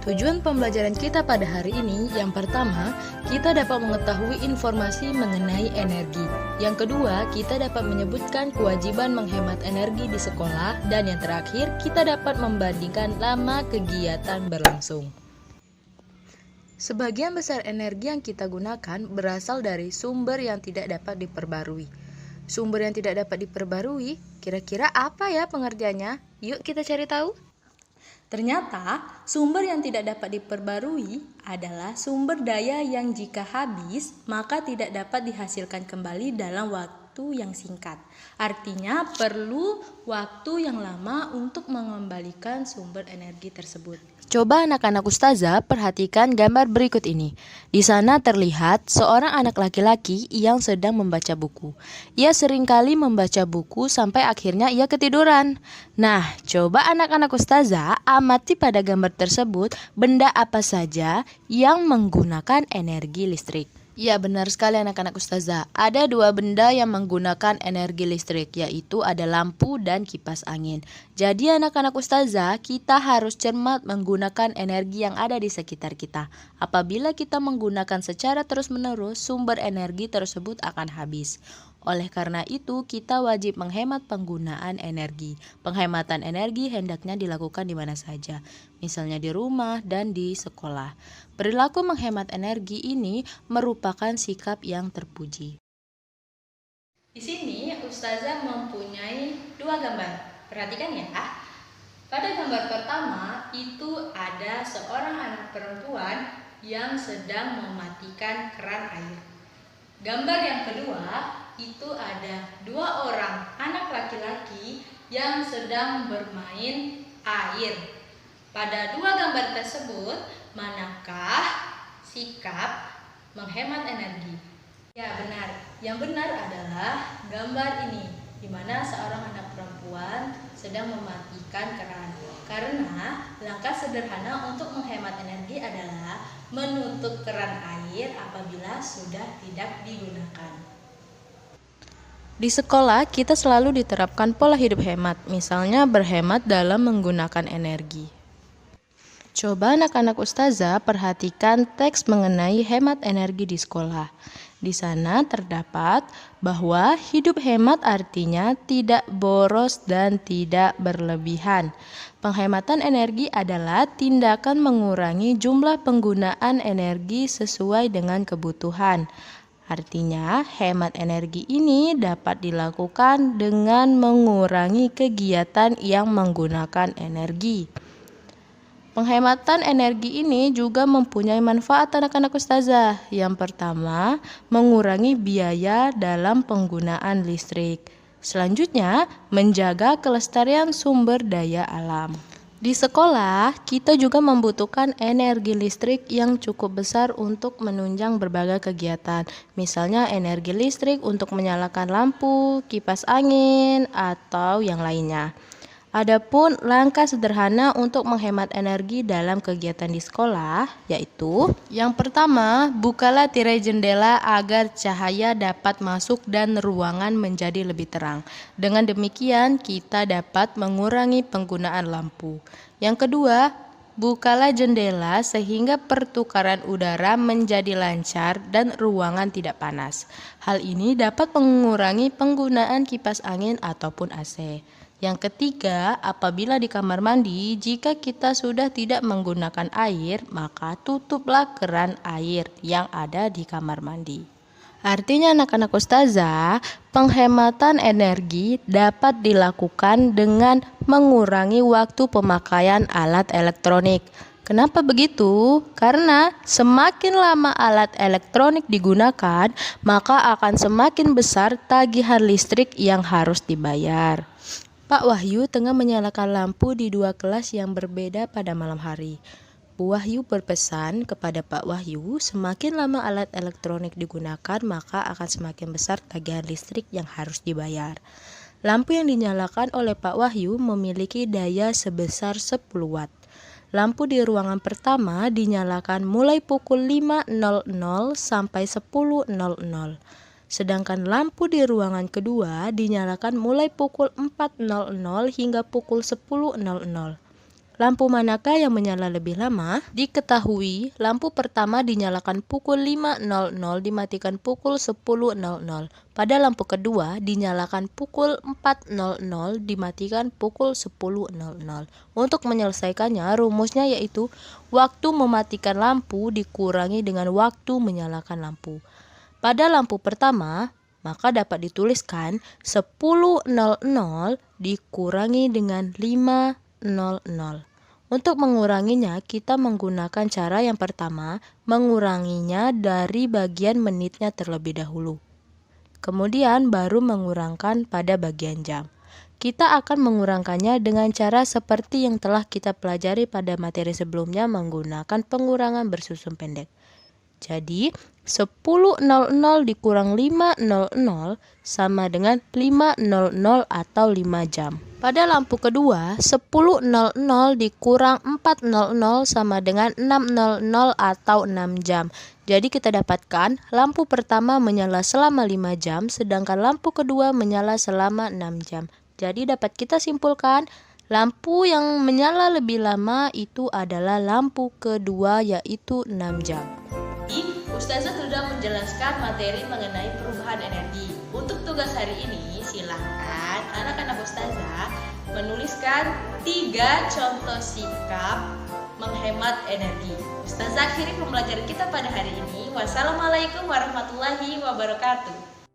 Tujuan pembelajaran kita pada hari ini, yang pertama, kita dapat mengetahui informasi mengenai energi. Yang kedua, kita dapat menyebutkan kewajiban menghemat energi di sekolah. Dan yang terakhir, kita dapat membandingkan lama kegiatan berlangsung. Sebagian besar energi yang kita gunakan berasal dari sumber yang tidak dapat diperbarui. Sumber yang tidak dapat diperbarui, kira-kira apa ya pengertiannya? Yuk kita cari tahu. Ternyata, sumber yang tidak dapat diperbarui adalah sumber daya yang jika habis, maka tidak dapat dihasilkan kembali dalam waktu yang singkat. Artinya, perlu waktu yang lama untuk mengembalikan sumber energi tersebut. Coba anak-anak ustazah perhatikan gambar berikut ini. Di sana terlihat seorang anak laki-laki yang sedang membaca buku. Ia seringkali membaca buku sampai akhirnya ia ketiduran. Nah, coba anak-anak ustazah amati pada gambar tersebut benda apa saja yang menggunakan energi listrik. Ya, benar sekali anak-anak ustazah. Ada dua benda yang menggunakan energi listrik, yaitu ada lampu dan kipas angin. Jadi anak-anak ustazah, kita harus cermat menggunakan energi yang ada di sekitar kita. Apabila kita menggunakan secara terus-menerus, sumber energi tersebut akan habis. Oleh karena itu, kita wajib menghemat penggunaan energi. Penghematan energi hendaknya dilakukan di mana saja, misalnya di rumah dan di sekolah. Perilaku menghemat energi ini merupakan sikap yang terpuji. Di sini, ustazah mempunyai dua gambar. Perhatikan ya. Pada gambar pertama, itu ada seorang anak perempuan yang sedang mematikan keran air. Gambar yang kedua, itu ada dua orang anak laki-laki yang sedang bermain air. Pada dua gambar tersebut, manakah sikap menghemat energi? Ya, benar. Yang benar adalah gambar ini, di mana seorang anak perempuan sedang mematikan keran. Karena langkah sederhana untuk menghemat energi adalah menutup keran air apabila sudah tidak digunakan. Di sekolah, kita selalu diterapkan pola hidup hemat, misalnya berhemat dalam menggunakan energi. Coba anak-anak ustazah perhatikan teks mengenai hemat energi di sekolah. Di sana terdapat bahwa hidup hemat artinya tidak boros dan tidak berlebihan. Penghematan energi adalah tindakan mengurangi jumlah penggunaan energi sesuai dengan kebutuhan. Artinya, hemat energi ini dapat dilakukan dengan mengurangi kegiatan yang menggunakan energi. Penghematan energi ini juga mempunyai manfaat anak-anak ustazah. Yang pertama, mengurangi biaya dalam penggunaan listrik. Selanjutnya, menjaga kelestarian sumber daya alam. Di sekolah, kita juga membutuhkan energi listrik yang cukup besar untuk menunjang berbagai kegiatan. Misalnya energi listrik untuk menyalakan lampu, kipas angin, atau yang lainnya. Adapun langkah sederhana untuk menghemat energi dalam kegiatan di sekolah, yaitu yang pertama, bukalah tirai jendela agar cahaya dapat masuk dan ruangan menjadi lebih terang. Dengan demikian, kita dapat mengurangi penggunaan lampu. Yang kedua, bukalah jendela sehingga pertukaran udara menjadi lancar dan ruangan tidak panas. Hal ini dapat mengurangi penggunaan kipas angin ataupun AC. Yang ketiga, apabila di kamar mandi, jika kita sudah tidak menggunakan air, maka tutuplah keran air yang ada di kamar mandi. Artinya anak-anak ustazah, penghematan energi dapat dilakukan dengan mengurangi waktu pemakaian alat elektronik. Kenapa begitu? Karena semakin lama alat elektronik digunakan, maka akan semakin besar tagihan listrik yang harus dibayar. Pak Wahyu tengah menyalakan lampu di dua kelas yang berbeda pada malam hari. Bu Wahyu berpesan kepada Pak Wahyu, semakin lama alat elektronik digunakan, maka akan semakin besar tagihan listrik yang harus dibayar. Lampu yang dinyalakan oleh Pak Wahyu memiliki daya sebesar 10 watt. Lampu di ruangan pertama dinyalakan mulai pukul 5.00 sampai 10.00. Sedangkan lampu di ruangan kedua dinyalakan mulai pukul 4.00 hingga pukul 10.00. Lampu manakah yang menyala lebih lama? Diketahui, lampu pertama dinyalakan pukul 5.00, dimatikan pukul 10.00. Pada lampu kedua dinyalakan pukul 4.00, dimatikan pukul 10.00. Untuk menyelesaikannya, rumusnya yaitu waktu mematikan lampu dikurangi dengan waktu menyalakan lampu. Pada lampu pertama, maka dapat dituliskan 10.00 dikurangi dengan 5.00. Untuk menguranginya, kita menggunakan cara yang pertama, menguranginya dari bagian menitnya terlebih dahulu. Kemudian baru mengurangkan pada bagian jam. Kita akan mengurangkannya dengan cara seperti yang telah kita pelajari pada materi sebelumnya menggunakan pengurangan bersusun pendek. Jadi, 10.00 dikurang 5.00 sama dengan 5.00 atau 5 jam. Pada lampu kedua, 10.00 dikurang 4.00 sama dengan 6.00 atau 6 jam. Jadi kita dapatkan lampu pertama menyala selama 5 jam, sedangkan lampu kedua menyala selama 6 jam. Jadi dapat kita simpulkan, lampu yang menyala lebih lama itu adalah lampu kedua, yaitu 6 jam. Ustazah sudah menjelaskan materi mengenai perubahan energi. Untuk tugas hari ini, silakan anak-anak Ustazah menuliskan 3 contoh sikap menghemat energi. Ustazah akhiri pembelajaran kita pada hari ini. Wassalamualaikum warahmatullahi wabarakatuh.